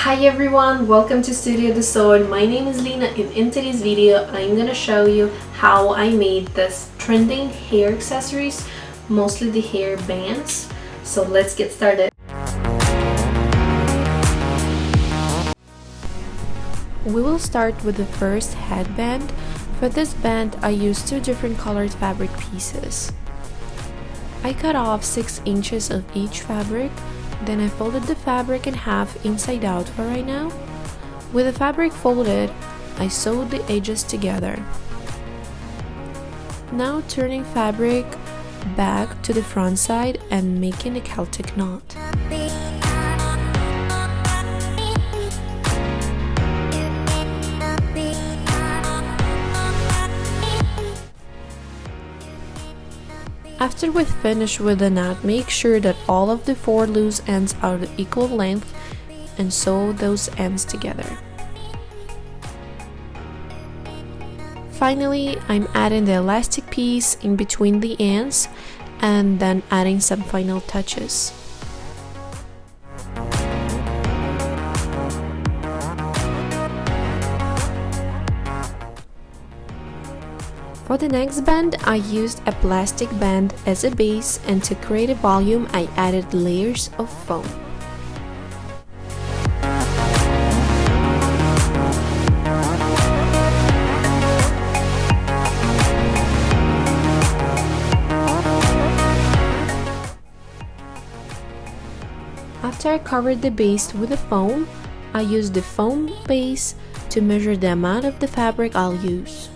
Hi everyone, welcome to Studio the Sword. My name is Lina and in today's video I'm gonna show you how I made this trending hair accessories, mostly the hair bands. So let's get started. We will start with the first headband. For this band I used two different colored fabric pieces. I cut off 6 inches of each fabric. Then I folded the fabric in half inside out for right now. With the fabric folded, I sewed the edges together. Now turning fabric back to the front side and making a Celtic knot. After we finish with the knot, make sure that all of the 4 loose ends are the equal length and sew those ends together. Finally, I'm adding the elastic piece in between the ends and then adding some final touches. For the next band, I used a plastic band as a base, and to create a volume, I added layers of foam. After I covered the base with the foam, I used the foam base to measure the amount of the fabric I'll use.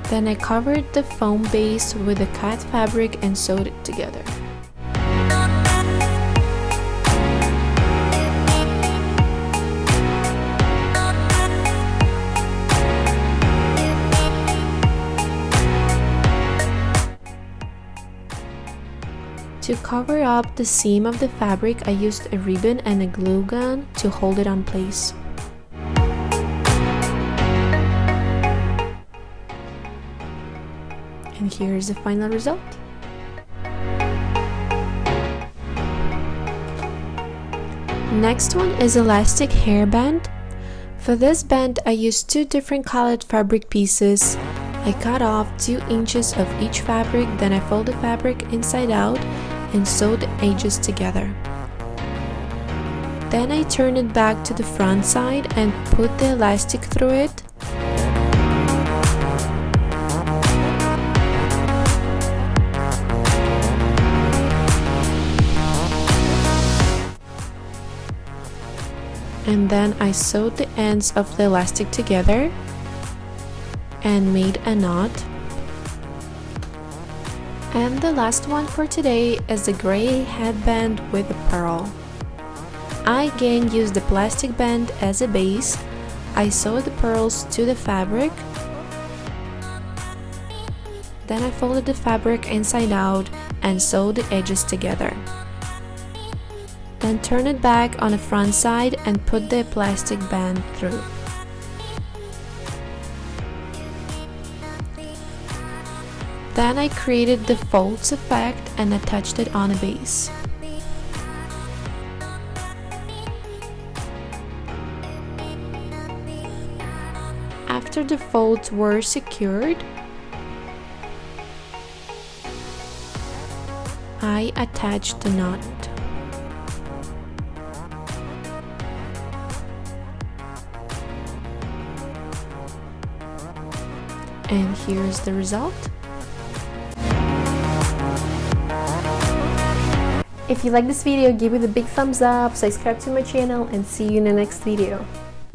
Then I covered the foam base with the cut fabric and sewed it together. To cover up the seam of the fabric, I used a ribbon and a glue gun to hold it on place. And here's the final result. Next one is elastic hairband. For this band I used 2 different colored fabric pieces. I cut off 2 inches of each fabric, then I folded fabric inside out and sewed the edges together. Then I turned it back to the front side and put the elastic through it. And then I sewed the ends of the elastic together and made a knot. And the last one for today is the gray headband with a pearl. I again used the plastic band as a base. I sewed the pearls to the fabric. Then I folded the fabric inside out and sewed the edges together. Then turn it back on the front side and put the plastic band through. Then I created the folds effect and attached it on a base. After the folds were secured, I attached the knot. And here's the result. If you like this video, give it a big thumbs up, subscribe to my channel, and see you in the next video.